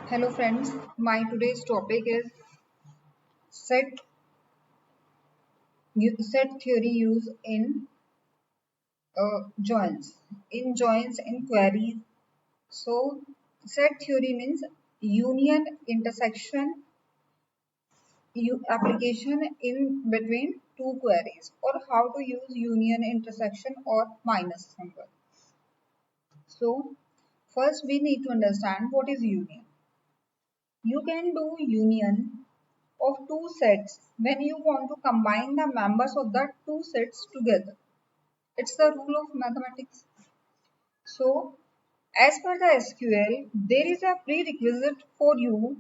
Hello friends, my today's topic is set set theory used in joins. In joins in queries. So set theory means union intersection application in between two queries or how to use union intersection or minus symbol. So first we need to understand what is union. You can do union of two sets when you want to combine the members of the two sets together. It's the rule of mathematics. So, as per the SQL, there is a prerequisite for you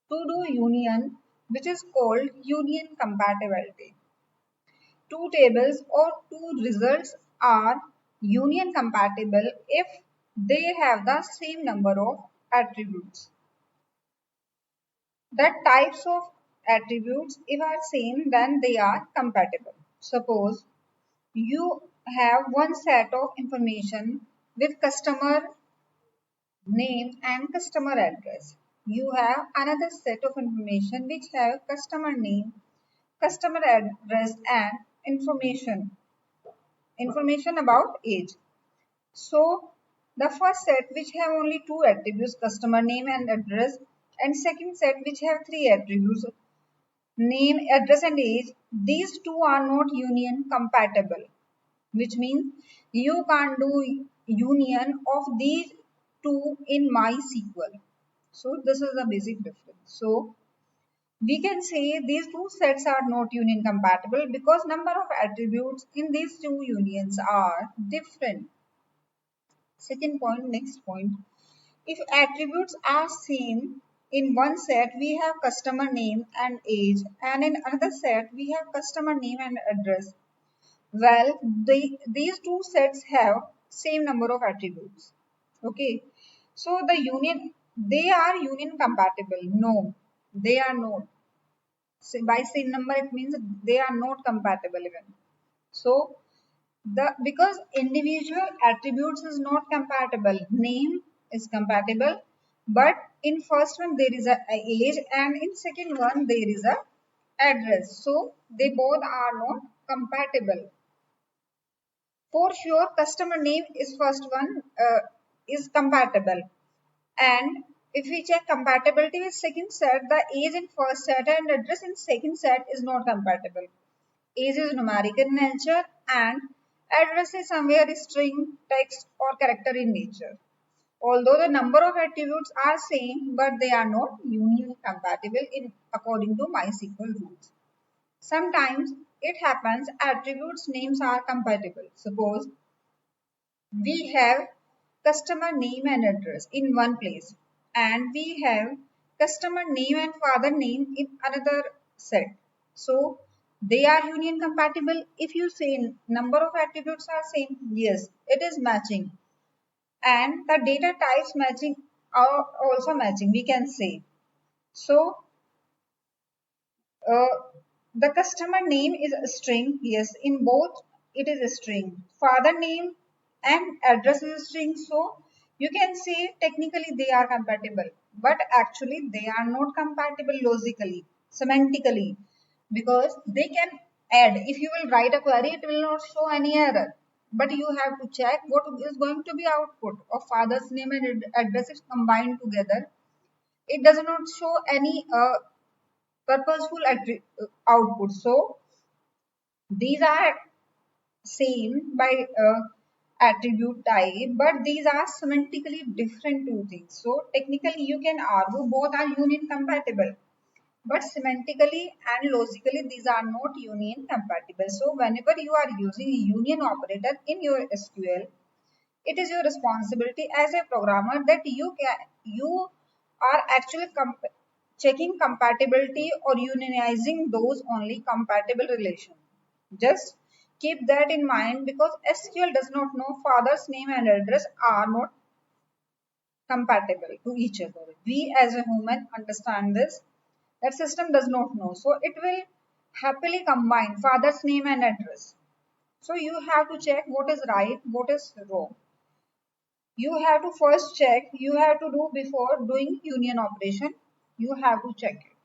to do union, which is called union compatibility. Two tables or two results are union compatible if they have the same number of attributes. The types of attributes, if are same, then they are compatible. Suppose you have one set of information with customer name and customer address. You have another set of information which have customer name, customer address and information about age. So the first set which have only two attributes, customer name and address, and second set which have three attributes, name, address and age, these two are not union compatible, which means you can't do union of these two in MySQL. So this is the basic difference. So we can say these two sets are not union compatible because number of attributes in these two unions are different. Second point, next point. If attributes are same in one set, we have customer name and age, and in another set, we have customer name and address. Well, these two sets have same number of attributes. Okay, so they are union compatible. No, they are not. By same number, it means they are not compatible even. So the because individual attributes is not compatible. Name is compatible, but in first one there is a age, and in second one there is a address. So they both are not compatible. For sure, customer name is first one is compatible, and if we check compatibility with second set, the age in first set and address in second set is not compatible. Age is numeric in nature and address is somewhere string, text or character in nature. Although the number of attributes are same, but they are not union compatible in according to MySQL rules. Sometimes it happens attributes names are compatible. Suppose we have customer name and address in one place, and we have customer name and father name in another set. So they are union compatible. If you say number of attributes are same, yes, it is matching, and the data types matching are also matching, we can say. So uh, the customer name is a string. Yes, in both it is a string. Father name and address is a string. So you can say technically they are compatible, but actually they are not compatible logically, semantically, because they can add. If you will write a query, it will not show any error. But you have to check what is going to be output of father's name and address is combined together. It does not show any purposeful output. So these are same by attribute type, but these are semantically different two things. So technically you can argue both are union compatible, but semantically and logically these are not union compatible. So whenever you are using a union operator in your SQL, it is your responsibility as a programmer that you are actually checking compatibility or unionizing those only compatible relation. Just keep that in mind because SQL does not know father's name and address are not compatible to each other. We as a human understand this. That system does not know. So it will happily combine father's name and address. So you have to check what is right, what is wrong. You have to first check, you have to do before doing union operation, you have to check it.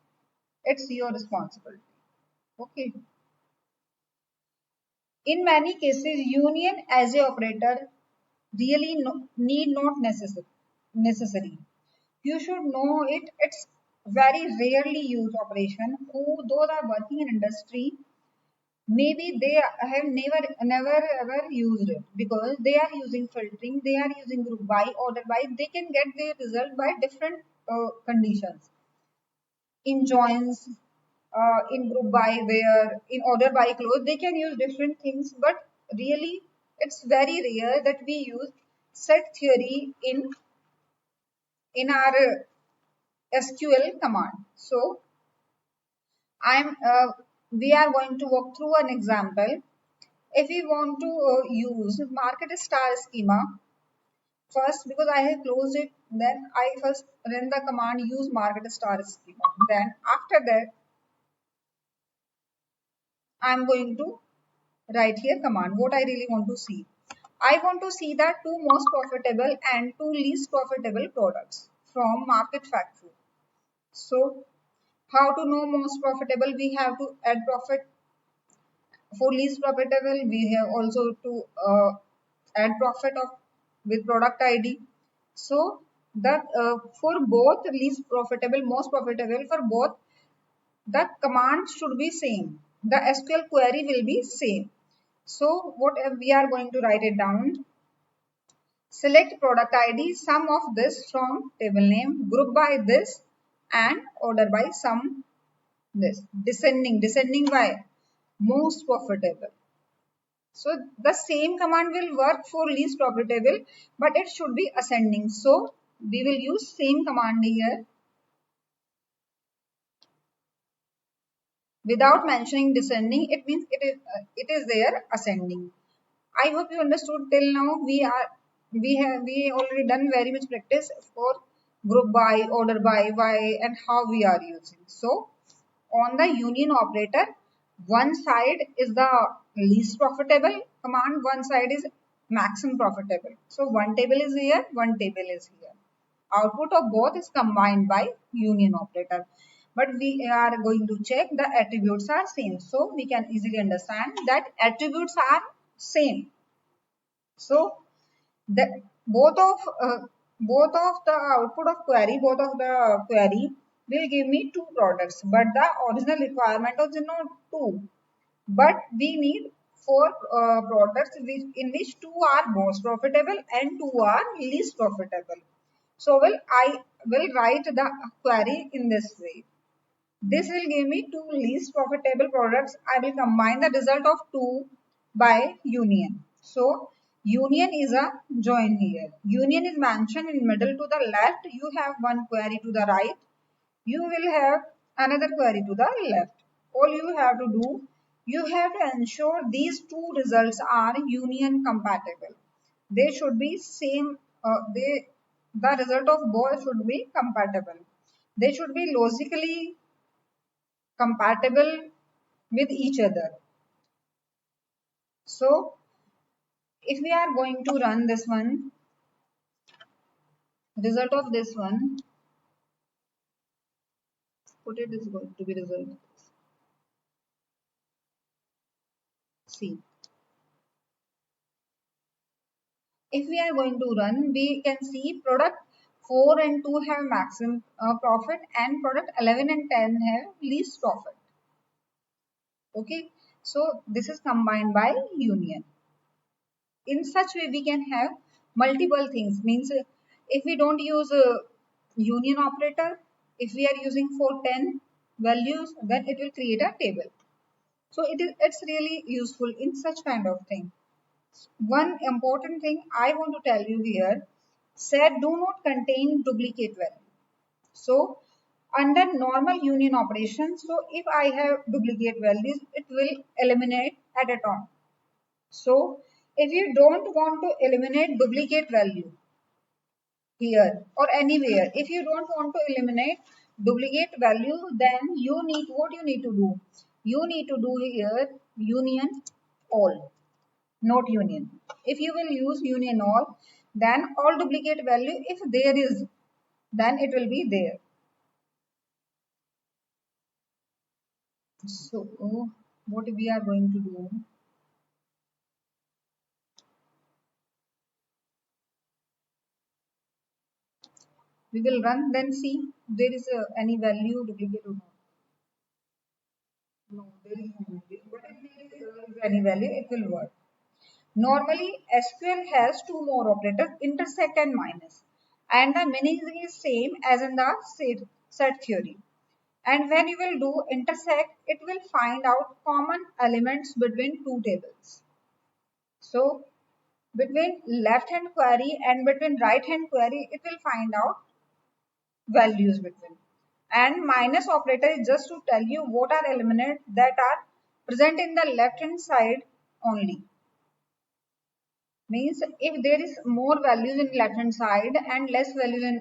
It's your responsibility. Okay. In many cases, union as a operator really need not necessary. You should know it. It's very rarely used operation. Who those are working in industry, maybe they have never ever used it because they are using filtering, they are using group by, order by. They can get their result by different conditions. In joins, in group by where, in order by close, they can use different things. But really, it's very rare that we use set theory in our SQL command. So we are going to walk through an example. If we want to use market star schema, first because I have closed it, then I first run the command use market star schema. Then after that, I'm going to write here command. What I really want to see. I want to see the two most profitable and two least profitable products from market factory. So how to know most profitable? We have to add profit. For least profitable, we have also to add profit of with product ID. So that for both least profitable, most profitable, for both the command should be same. The SQL query will be same. So what we are going to write it down. Select product ID, sum of this from table name, group by this and order by sum this. Descending by most profitable. So the same command will work for least profitable, but it should be ascending. So we will use same command here without mentioning descending. It means it is there ascending. I hope you understood till now. We already done very much practice for group by, order by, why, and how we are using. So on the union operator, one side is the least profitable command, one side is maximum profitable. So one table is here, one table is here. Output of both is combined by union operator. But we are going to check the attributes are same. So we can easily understand that attributes are same. So the both of the output of query, both of the query will give me two products, but the original requirement was not two. But we need four products in which two are most profitable and two are least profitable. So I will write the query in this way. This will give me two least profitable products. I will combine the result of two by union. So union is a join here. Union is mentioned in middle to the left. You have one query to the right. You will have another query to the left. All you have to do, you have to ensure these two results are union compatible. They should be same. The result of both should be compatible. They should be logically compatible with each other. So if we are going to run this one, result of this one, what it is going to be result. See, if we are going to run, we can see product 4 and 2 have maximum profit and product 11 and 10 have least profit. Okay, so this is combined by union. In such way we can have multiple things, means if we don't use a union operator, if we are using for 10 values, then it will create a table. So it's really useful in such kind of thing. One important thing I want to tell you here, set do not contain duplicate value. So under normal union operations, so if I have duplicate values, it will eliminate at a time. So if you don't want to eliminate duplicate value here or anywhere, if you don't want to eliminate duplicate value, then what you need to do? You need to do here union all, not union. If you will use union all, Then all duplicate value, if there is, then it will be there. So what we are going to do, we will run, then see if there is any value duplicate or not. No, there is no value. But if there is any value, it will work. Normally, SQL has two more operators, intersect and minus. And the meaning is same as in the set theory. And when you will do intersect, it will find out common elements between two tables. So, between left hand query and between right hand query, it will find out values between. And minus operator is just to tell you what are elements that are present in the left hand side only. Means if there is more values in left hand side and less values in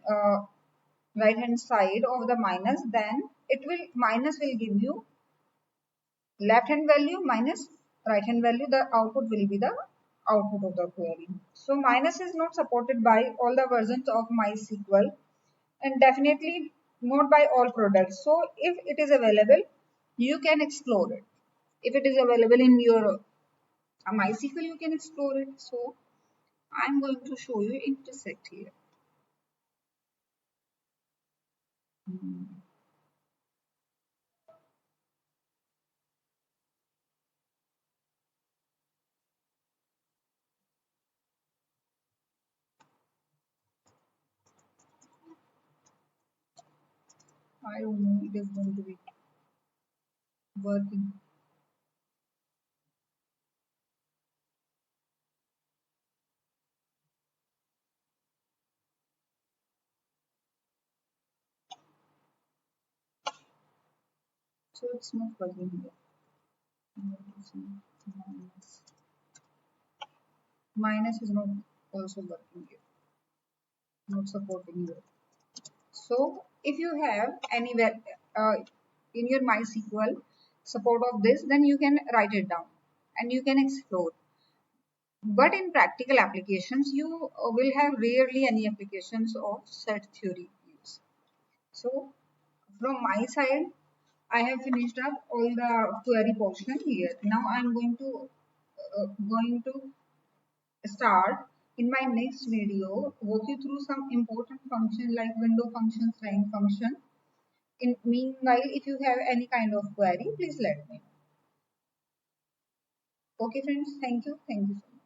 right hand side of the minus, then it will minus will give you left hand value minus right hand value. The output will be the output of the query. So minus is not supported by all the versions of MySQL and definitely not by all products. So if it is available, you can explore it. If it is available in your MySQL, you can explore it. So I'm going to show you intersect here. Hmm. I don't know it is going to be working. So it's not working here. Minus. Minus is not also working here. Not supporting here. So if you have anywhere in your MySQL support of this, then you can write it down and you can explore. But in practical applications, you will have rarely any applications of set theory use. So from my side, I have finished up all the query portion here. Now I am going to start in my next video walk you through some important functions like window functions, rank function. In meanwhile, if you have any kind of query, please let me know. Okay, friends. Thank you. Thank you so much.